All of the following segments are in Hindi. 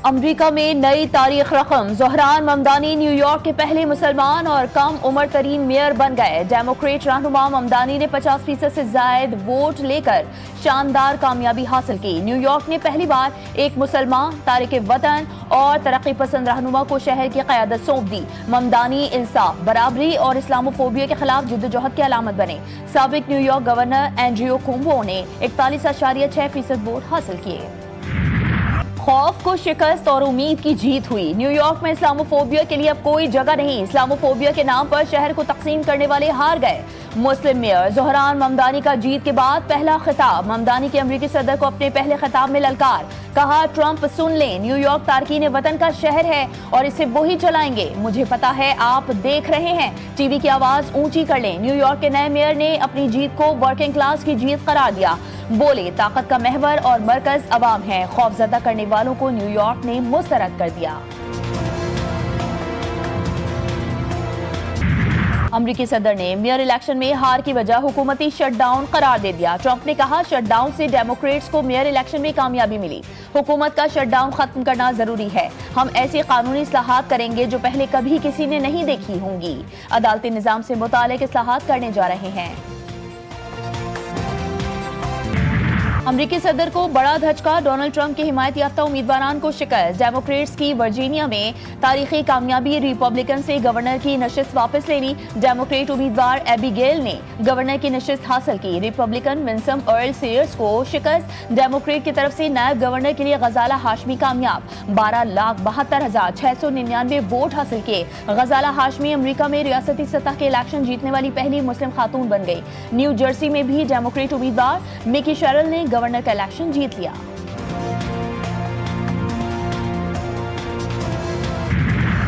अमरीका में नई तारीख रकम। ज़ोहरान ममदानी न्यूयॉर्क के पहले मुसलमान और कम उम्र तरीन मेयर बन गए। डेमोक्रेट रहनुमा ममदानी ने 50% से जायद वोट लेकर शानदार कामयाबी हासिल की। न्यूयॉर्क ने पहली बार एक मुसलमान, तारिक वतन और तरक्की पसंद रहनुमा को शहर की क़यादत सौंप दी। ममदानी इंसाफ, बराबरी और इस्लामोफोबिया के खिलाफ जद्दोजहद की अलामत बने। साबिक न्यूयॉर्क गवर्नर एंड्रयू कुओमो ने 41.6% वोट हासिल किए। खौफ को शिकस्त और उम्मीद की जीत हुई। न्यूयॉर्क में इस्लामोफोबिया के लिए अब कोई जगह नहीं। इस्लामोफोबिया के नाम पर शहर को तकसीम करने वाले हार गए। मुस्लिम मेयर ज़ोहरान ममदानी का जीत के बाद पहला खिताब। ममदानी के अमरीकी सदर को अपने पहले खिताब में ललकार। कहा, ट्रंप सुन लें, न्यूयॉर्क तारकीन वतन का शहर है और इसे वही चलाएंगे। मुझे पता है आप देख रहे हैं, टीवी की आवाज ऊंची कर लें। न्यूयॉर्क के नए मेयर ने अपनी जीत को वर्किंग क्लास की जीत करार दिया। बोले, ताकत का महवर और मरकज अवाम है। खौफजदा करने वालों को न्यूयॉर्क ने मुस्तरद कर दिया। अमरीकी सदर ने मेयर इलेक्शन में हार की वजह हुकूमती शटडाउन करार दे दिया। ट्रंप ने कहा, शटडाउन से डेमोक्रेट्स को मेयर इलेक्शन में कामयाबी मिली। हुकूमत का शटडाउन खत्म करना जरूरी है। हम ऐसी कानूनी इस्लाहात करेंगे जो पहले कभी किसी ने नहीं देखी होंगी। अदालती निजाम से मुतालिक इस्लाहात करने जा रहे हैं। अमरीकी सदर को बड़ा धचका। डोनाल्ड ट्रंप के हिमायत याफ्ता उम्मीदवारान को शिकस्त। डेमोक्रेट्स की वर्जीनिया में तारीखी कामयाबी। रिपब्लिकन से गवर्नर की नशिस्त वापस लेनी। डेमोक्रेट उम्मीदवार एबिगेल ने गवर्नर की नशिस्त हासिल की। रिपब्लिकन विंसम अर्ल सीयर्स को शिकस्त। डेमोक्रेट की तरफ से नायब गवर्नर के लिए गजाला हाशमी कामयाब। 12,72,699 वोट हासिल किए। गजाला हाशमी अमरीका में रियासती सतह के इलेक्शन जीतने वाली पहली मुस्लिम खातून बन गई। न्यू जर्सी में भी डेमोक्रेट उम्मीदवार मिकी शेरल ने गवर्नर का इलेक्शन जीत लिया।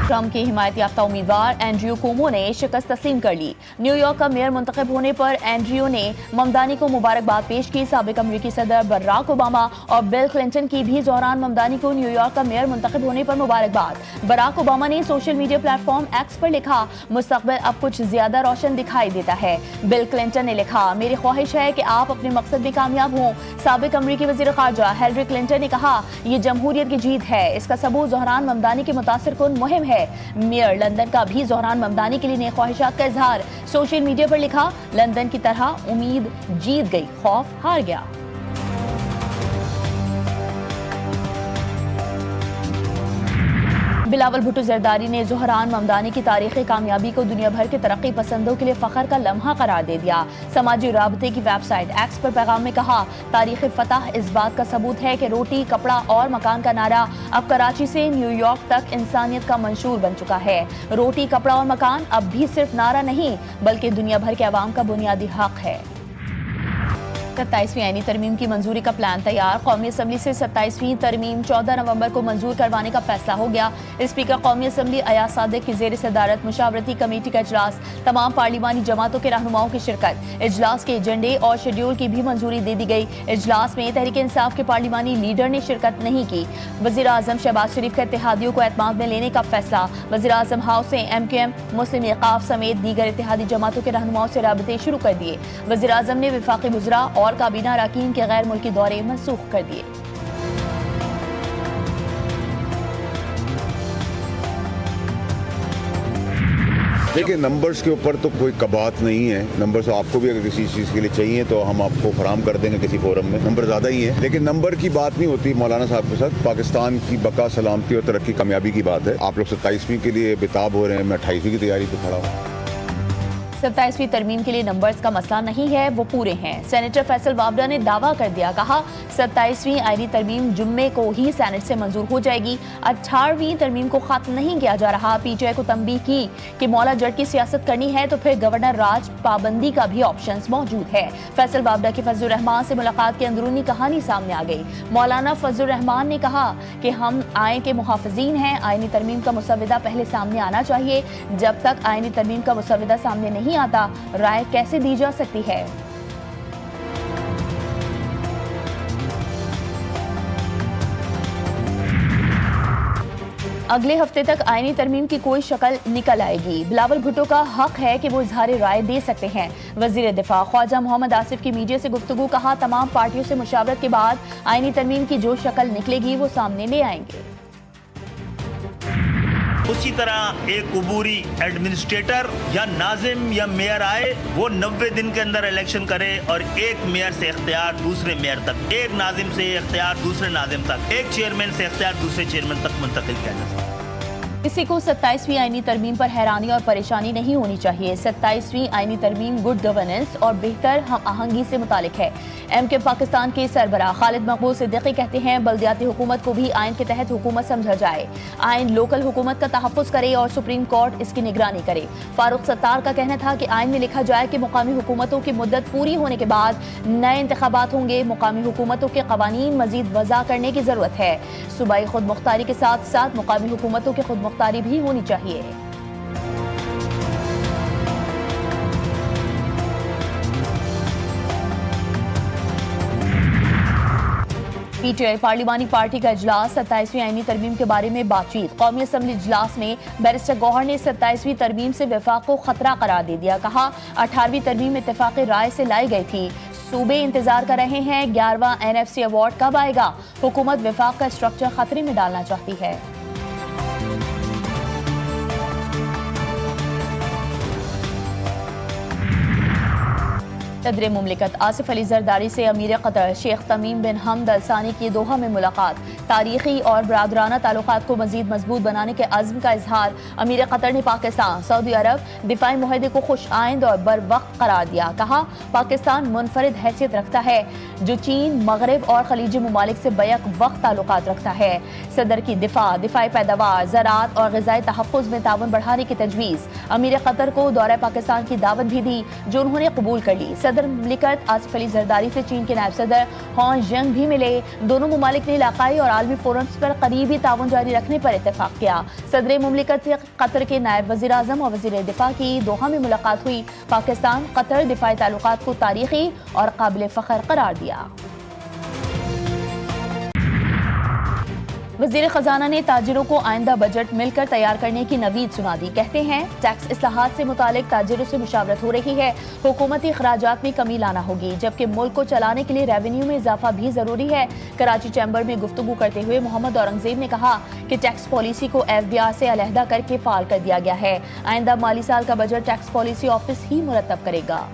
ट्रंप के हिमायत याफ्ता उम्मीदवार एंड्रयू कुओमो ने शिकस्त तस्लीम कर ली। न्यूयॉर्क का मेयर मुंतखब होने पर एंड्रयू ने ममदानी को मुबारकबाद पेश की। साबिक अमरीकी सदर बराक ओबामा और बिल क्लिंटन की भी ज़ोहरान ममदानी को न्यूयॉर्क का मेयर मुंतखब होने पर मुबारकबाद। बराक ओबामा ने सोशल मीडिया प्लेटफॉर्म एक्स पर लिखा, मुस्तकबिल अब कुछ ज्यादा रोशन दिखाई देता है। बिल क्लिंटन ने लिखा, मेरी ख्वाहिश है कि आप अपने मकसद में कामयाब हों। साबिक अमरीकी वज़ीर ख़ारजा हिलरी क्लिंटन ने कहा, यह जमहूरियत की जीत है। इसका सबूत ज़ोहरान ममदानी की मुतासिरकुन मुहिम है। मेयर लंदन का भी ज़ोहरान ममदानी के लिए नए ख्वाहिशात का इजहार। सोशल मीडिया पर लिखा, लंदन की तरह उम्मीद जीत गई, खौफ हार गया। बिलावल भुट्टो जरदारी ने ज़ोहरान ममदानी की तारीखी कामयाबी को दुनिया भर के तरक्की पसंदों के लिए फ़ख्र का लम्हा करार दे दिया। समाजी राबते की वेबसाइट एक्स पर पैगाम में कहा, तारीख़ फतह इस बात का सबूत है कि रोटी, कपड़ा और मकान का नारा अब कराची से न्यूयॉर्क तक इंसानियत का मंशूर बन चुका है। रोटी, कपड़ा और मकान अब भी सिर्फ नारा नहीं बल्कि दुनिया भर के अवाम का बुनियादी हक है। 27वीं आईनी तरमीम की मंजूरी का प्लान तैयार। कौमी असम्बली से 27वीं तरमीम 14 नवंबर को मंजूर करवाने का फैसला हो गया। स्पीकर कौमी असम्बली अयाज सादिक की ज़ेर सदारत मुशावरती कमेटी का इजलास। तमाम पार्लिमानी जमातों के रहनुमाओं की शिरकत। इजलास के एजेंडे और शेड्यूल की भी मंजूरी दे दी गई। इजलास में तहरीक इंसाफ के पार्लिमानी लीडर ने शिरकत नहीं की। वज़ीर आज़म शहबाज शरीफ का इत्तेहादियों को एतमाद में लेने का फैसला। वज़ीर आज़म हाउस से MQM, मुस्लिम इक़ाफ़ समेत दीगर इत्तेहादी जमातों के रहनुमाओं से राबते शुरू कर दिए। वज़ीर आज़म ने वफाकी वज़रा और काबीना अरकान के गैर मुल्की दौरे मनसूख कर दिए। देखिए, नंबर्स के ऊपर तो कोई कबात नहीं है। नंबर्स आपको भी अगर किसी चीज़ के लिए चाहिए तो हम आपको फराम कर देंगे किसी फोरम में। नंबर ज़्यादा ही है, लेकिन नंबर की बात नहीं होती मौलाना साहब के साथ। पाकिस्तान की बका, सलामती और तरक्की, कामयाबी की बात है। आप लोग 27वीं के लिए बेताब हो रहे हैं, मैं 28वीं की तैयारी पे खड़ा हूँ। 27वीं तरमीम के लिए नंबर्स का मसला नहीं है, वो पूरे हैं। सेनेटर फैसल वाबरा ने दावा कर दिया, कहा 27वीं आईनी तरमीम जुम्मे को ही सेनेट से मंजूर हो जाएगी। 18वीं तरमीम को खत्म नहीं किया जा रहा। PTI को तंबीह की कि मौला जट की सियासत करनी है तो फिर गवर्नर राज पाबंदी का भी ऑप्शन मौजूद है। फैसल वाबरा की फजलुर रहमान से मुलाकात की अंदरूनी कहानी सामने आ गई। मौलाना फजलुर रहमान ने कहा कि हम आइन के मुहाफिजीन हैं। आईनी तरमीम का मुसविदा पहले सामने आना चाहिए। जब तक आईनी तरमीम का मुसविदा सामने नहीं आता, राय कैसे दी जा सकती है। अगले हफ्ते तक आईनी तरमीम की कोई शक्ल निकल आएगी। बिलावल भुट्टो का हक है कि वो इजहार राय दे सकते हैं। वजीर दिफा ख्वाजा मोहम्मद आसिफ की मीडिया से गुफ्तगू, कहा तमाम पार्टियों से मुशावरत के बाद आईनी तरमीम की जो शक्ल निकलेगी वो सामने ले आएंगे। उसी तरह एक उबूरी एडमिनिस्ट्रेटर या नाजिम या मेयर आए, वो 90 दिन के अंदर इलेक्शन करे और एक मेयर से इख्तियार दूसरे मेयर तक, एक नाजिम से इख्तियार दूसरे नाजिम तक, एक चेयरमैन से इख्तियार दूसरे चेयरमैन तक मुंतकिल किया जा सकता है। किसी को 27वीं आईनी तरमीम पर हैरानी और परेशानी नहीं होनी चाहिए। 27वीं आईनी तरमीम गुड गवर्नेंस और बेहतर हम आहंगी से मुतालिक है। MK पाकिस्तान के सरबराह खालिद मकबूल सिद्दीकी कहते हैं बल्दियाती हुकूमत को भी आइन के तहत हुकूमत समझा जाए। आइन लोकल हुकूमत का तहफ़्फ़ुज़ करे और सुप्रीम कोर्ट इसकी निगरानी करे। फारूक सत्तार का कहना था कि आइन में लिखा जाए कि मुकामी हुकूमतों की मुद्दत पूरी होने के बाद नए इंतखाबात होंगे। मुकामी हुकूमतों के कवानीन मजीद वज़ा करने की ज़रूरत है। सूबाई खुद मुख्तारी के साथ साथ मुकामी हुकूमतों की खुद मुख्तारी भी होनी चाहिए। PTI पार्लिमानी पार्टी का इजलास 27वीं आईनी तरमीम के बारे में बातचीत। कौमी असम्बली इजलास में बैरिस्टर गौहर ने 27वीं तरमीम से वफाक को खतरा करार दे दिया। कहा 18वीं तरमीम इत्तेफाक़ी राय से लाई गई थी। सूबे इंतजार कर रहे हैं 11वां NFC अवार्ड कब आएगा। हुकूमत वफाक का स्ट्रक्चर खतरे में डालना चाहती है। सदर मुमलिकत आसिफ अली जरदारी से अमीर कतर शेख तमीम बिन हमद अल सानी की दोहा में मुलाकात। तारीखी और बरादराना ताल्लुकात को मजीद मजबूत बनाने के अज़्म का इजहार। अमीर कतर ने पाकिस्तान सऊदी अरब दिफाई मुआहदे को खुश आइंद और बर वक्त करार दिया। कहा पाकिस्तान मुनफरिद हैसियत रखता है जो चीन, मगरब और खलीजी ममालिक से बैक वक्त ताल्लुकात रखता है। सदर की दिफाई पैदावार, ज़राअत और ग़िज़ाई तहफ़्फ़ुज़ में ताउन बढ़ाने की तजवीज़। अमीर कतर को दौरे पाकिस्तान की दावत भी दी जो उन्होंने कबूल कर ली। सदर मुमलिकत आसिफ अली जरदारी से चीन के नायब सदर हॉन जंग भी मिले। दोनों मुमालिक ने इलाकाई और आलमी फोरम्स पर करीबी ताउन जारी रखने पर इत्तेफाक किया। सदर मुमलिकत कतर के नायब वज़ीर आज़म और वज़ीर दिफा की दोहा में मुलाकात हुई। पाकिस्तान कतर दिफाई ताल्लुकात को तारीखी और काबिल फ़ख्र करार दिया। वज़ीर ख़जाना ने ताजिरों को आइंदा बजट मिलकर तैयार करने की नवीद सुना दी। कहते हैं टैक्स इस्लाहात से मुतालिक ताजिरों से मुशावरत हो रही है। हुकूमती अखराजात में कमी लाना होगी जबकि मुल्क को चलाने के लिए रेवेन्यू में इजाफा भी ज़रूरी है। कराची चैम्बर में गुफ्तगू करते हुए मोहम्मद औरंगज़ेब ने कहा कि टैक्स पॉलिसी को FBR से अलहदा करके फाल कर दिया गया है। आइंदा माली साल का बजट टैक्स पॉलिसी ऑफिस ही मुरतब करेगा।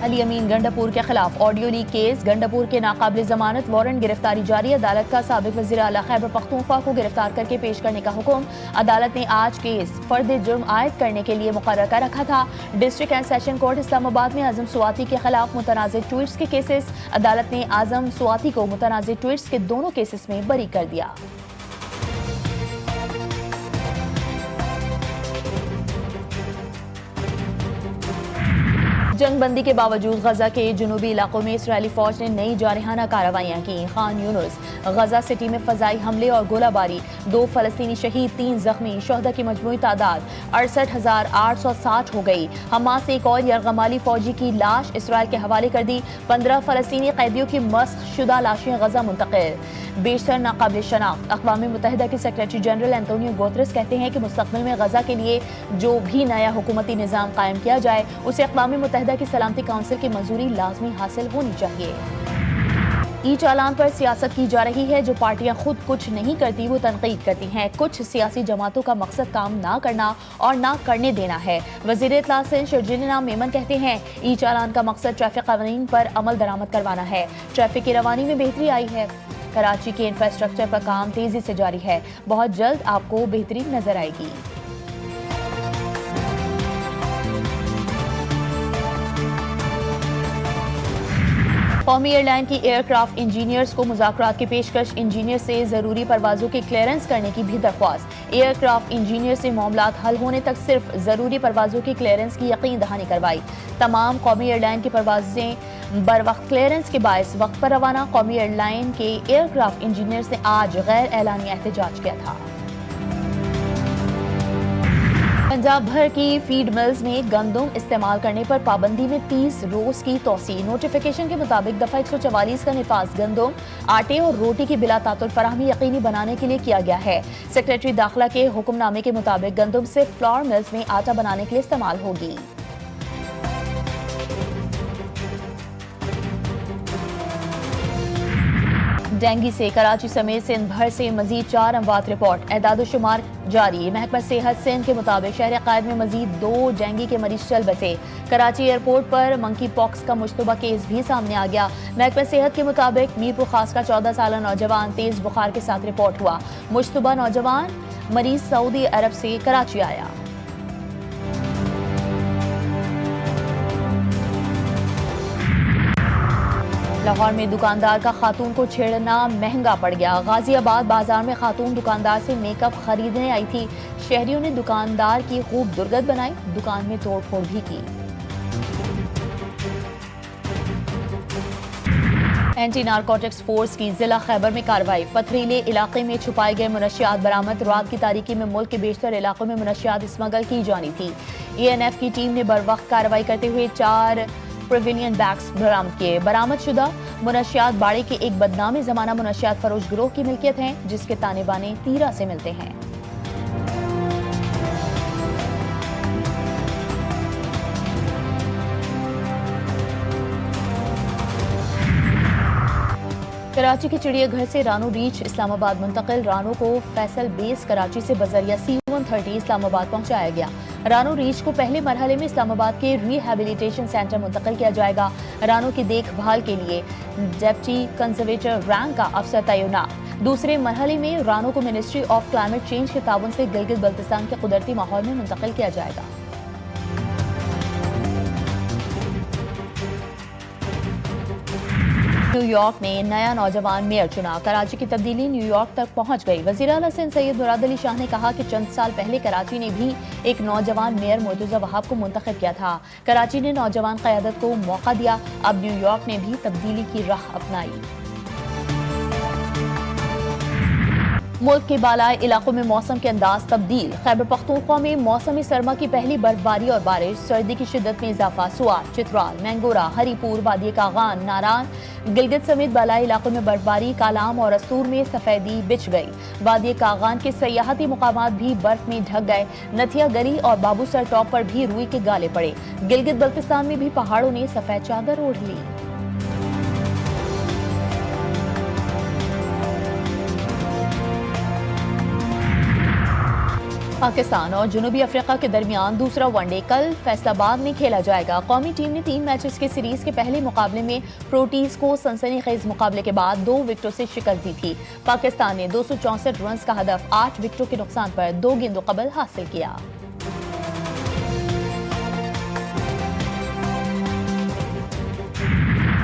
अली अमीन गंडापुर के खिलाफ ऑडियो लीक केस। गंडापुर के नाकाबिल जमानत वारंट गिरफ्तारी जारी। अदालत का साबिक वज़ीर आला खैबर पख्तूनख्वा को गिरफ्तार करके पेश करने का हुक्म। अदालत ने आज केस फर्द जुर्म आयद करने के लिए मुकर्रर कर रखा था। District and session court Islamabad में आजम स्वाति के खिलाफ मुतनाज़ ट्वीट्स के केसेस। अदालत ने आजम स्वाति को मुतनाज़ ट्वीट्स के दोनों केसेस में बरी कर दिया। जंगबंदी के बावजूद गजा के जुनूबी इलाकों में इसराइली फौज ने नई जारहाना कार्रवाइयाँ की। खान यूनुस गजा सिटी में फजाई हमले और गोलाबारी, 2 फलस्तीनी शहीद, 3 जख्मी। शहदा की मजमूई तादाद 68,860 हो गई। हमास ने एक और यरगमाली फौजी की लाश इसराइल के हवाले कर दी। 15 फलस्तीनी कैदियों की मस्ख शुदा लाशें गजा मुंतकिल। बेशतर नाकाबिल शनाख्त। अक़वाम मुत्तहिदा के सेक्रेटरी जनरल एंटोनियो गुतेरेस कहते हैं कि मुस्तक़बिल में गजा के लिए जो भी नया हुकूमती निज़ाम कायम किया जाए उसे अक़वाम मुत्तहिदा की सलामती काउंसिल की मंजूरी लाजमी हासिल होनी चाहिए। ई चालान पर सियासत की जा रही है। जो पार्टियां खुद कुछ नहीं करती वो तनकीद करती हैं। कुछ सियासी जमातों का मकसद काम ना करना और ना करने देना है। वज़ीर इत्तला शर्जीना मेमन कहते हैं ई चालान का मकसद ट्रैफिक कानून पर अमल दरामद करवाना है। ट्रैफिक की रवानी में बेहतरी आई है। कराची के इंफ्रास्ट्रक्चर पर काम तेजी से जारी है। बहुत जल्द आपको बेहतरी नजर आएगी। कौमी एयरलाइन की एयरक्राफ्ट इंजीनियर्स को मुज़ाकरात की पेशकश। इंजीनियर से ज़रूरी परवाज़ों की क्लियरेंस करने की भी दरख्वास्त। एयरक्राफ्ट इंजीनियर से मामलात हल होने तक सिर्फ ज़रूरी परवाज़ों की क्लियरेंस की यकीन दहानी करवाई। तमाम कौमी एयरलाइन की परवाज़ें बर वक्त क्लियरेंस के बायस वक्त पर रवाना। कौमी एयरलाइन के एयरक्राफ्ट इंजीनियर्स ने आज गैर एलानिया एहतजाज किया था। पंजाब भर की फीड मिल्स में गंदम इस्तेमाल करने पर पाबंदी में 30 रोज की तोसी। नोटिफिकेशन के मुताबिक दफा 144 का निफाज गंदम, आटे और रोटी की बिला तातुल फराहमी यकीनी बनाने के लिए किया गया है। सेक्रेटरी दाखिला के हुक्मनामे के मुताबिक गंदम सिर्फ फ्लोर मिल्स में आटा बनाने के लिए इस्तेमाल होगी। डेंगू से कराची समेत सिंध भर से मजीद 4 अमवात रिपोर्ट। एदाद-ओ-शुमार जारी। महकमा सेहत सिंध के मुताबिक शहर कायद में मजीद 2 डेंगू के मरीज चल बसे। कराची एयरपोर्ट पर मंकी पॉक्स का मुश्तबा केस भी सामने आ गया। महकमा सेहत के मुताबिक मीरपुर खास का 14 साल नौजवान तेज बुखार के साथ रिपोर्ट हुआ। मुश्तबा नौजवान मरीज सऊदी अरब से कराची आया। लाहौर में दुकानदार का खातून को छेड़ना महंगा पड़ गया। गाजियाबाद बाजार में खातून दुकानदार से मेकअप खरीदने आई थी। शहरियों ने दुकानदार की खूब दुर्गत बनाई, दुकान में तोड़फोड़ भी की। एंटी नारकोटिक्स फोर्स की जिला खैबर में कार्रवाई। पथरीले इलाके में छुपाए गए मुनशियात बरामद। रात की तारीकी में मुल्क के बेशतर इलाकों में मुनशियात स्मगल की जानी थी। ENF की टीम ने बरवक्त कार्रवाई करते हुए 4 प्रिविलियन बैग्स बरामद किए। बरामद शुदा मुनशियात बाड़े के एक बदनामी जमाना मुनशियात फरोश गिरोह की मिल्कियत हैं, जिसके ताने बाने तीरा से मिलते हैं। कराची के चिड़ियाघर से रानो रीच इस्लामाबाद मुंतकिल। रानो को फैसल बेस कराची से बजरिया C-130 इस्लामाबाद पहुंचाया गया। रानो रीच को पहले मरहले में इस्लामाबाद के रिहैबिलिटेशन सेंटर मुंतकिल किया जाएगा। रानो की देखभाल के लिए डेप्टी कंजर्वेटर रैंक का अफसर तैनात। दूसरे मरहले में रानो को मिनिस्ट्री ऑफ क्लाइमेट चेंज के ताउन से गिलगित बल्तिस्तान के कुदरती माहौल में मुंतकिल किया जाएगा। न्यूयॉर्क ने नया नौजवान मेयर चुना। कराची की तब्दीली न्यूयॉर्क तक पहुंच गई। वजीर आला सिंध सैयद मुराद अली शाह ने कहा कि चंद साल पहले कराची ने भी एक नौजवान मेयर मुर्तजा वहाब को मुंतखब किया था। कराची ने नौजवान क़यादत को मौका दिया। अब न्यूयॉर्क ने भी तब्दीली की राह अपनाई। मुल्क के बालाई इलाकों में मौसम के अंदाज तब्दील। खैबर पख्तूनख्वा में मौसमी सरमा की पहली बर्फबारी और बारिश। सर्दी की शिद्दत में इजाफा। सुआर, चित्राल, मैंगोरा, हरीपुर, वादी कागान, नारान, गिलगित समेत बालाई इलाकों में बर्फबारी। कालाम और अस्तूर में सफेदी बिछ गई। वादी कागान के सयाहती मुकामात भी बर्फ में ढक गए। नथिया गली और बाबूसर टॉप पर भी रुई के गाले पड़े। गिलगित बल्तिस्तान में भी पहाड़ों ने सफेद चादर ओढ़ ली। पाकिस्तान और जनूबी अफ्रीका के दरमियान दूसरा वनडे कल फैसलाबाद में खेला जाएगा। कौमी टीम ने 3 मैचेस के सीरीज के पहले मुकाबले में प्रोटीज को सनसनीखेज मुकाबले के बाद 2 विकेटों से शिकस्त दी थी। पाकिस्तान ने 264 रन का हदफ 8 विकेटों के नुकसान पर 2 गेंदों कबल हासिल किया।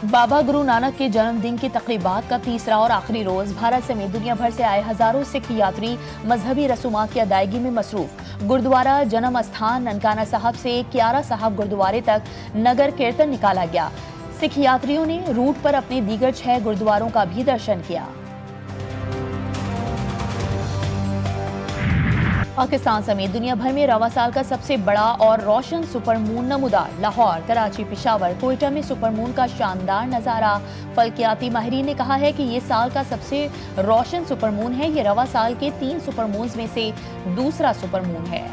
बाबा गुरु नानक के जन्मदिन की तकरीबात का तीसरा और आखिरी रोज भारत समेत दुनिया भर से आए हजारों सिख यात्री मजहबी रसूमात की अदायगी में मसरूफ। गुरुद्वारा जन्म स्थान ननकाना साहब से क्यारा साहब गुरुद्वारे तक नगर कीर्तन निकाला गया। सिख यात्रियों ने रूट पर अपने दीगर 6 गुरुद्वारों का भी दर्शन किया। पाकिस्तान समेत दुनिया भर में रवा साल का सबसे बड़ा और रोशन सुपरमून नमूदार। लाहौर, कराची, पेशावर, कोयटा में सुपरमून का शानदार नजारा। फल्कियाती माहिरीन ने कहा है कि ये साल का सबसे रोशन सुपरमून है। ये रवा साल के 3 सुपरमून्स में से दूसरा सुपरमून है।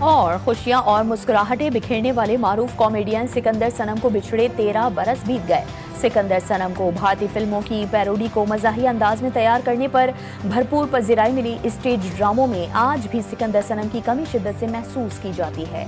और खुशियां और मुस्कुराहटें बिखेरने वाले मारूफ कॉमेडियन सिकंदर सनम को बिछड़े 13 बरस बीत गए। सिकंदर सनम को भारतीय फिल्मों की पैरोडी को मज़ाहिया अंदाज में तैयार करने पर भरपूर पज़ीराई मिली। स्टेज ड्रामों में आज भी सिकंदर सनम की कमी शिद्दत से महसूस की जाती है।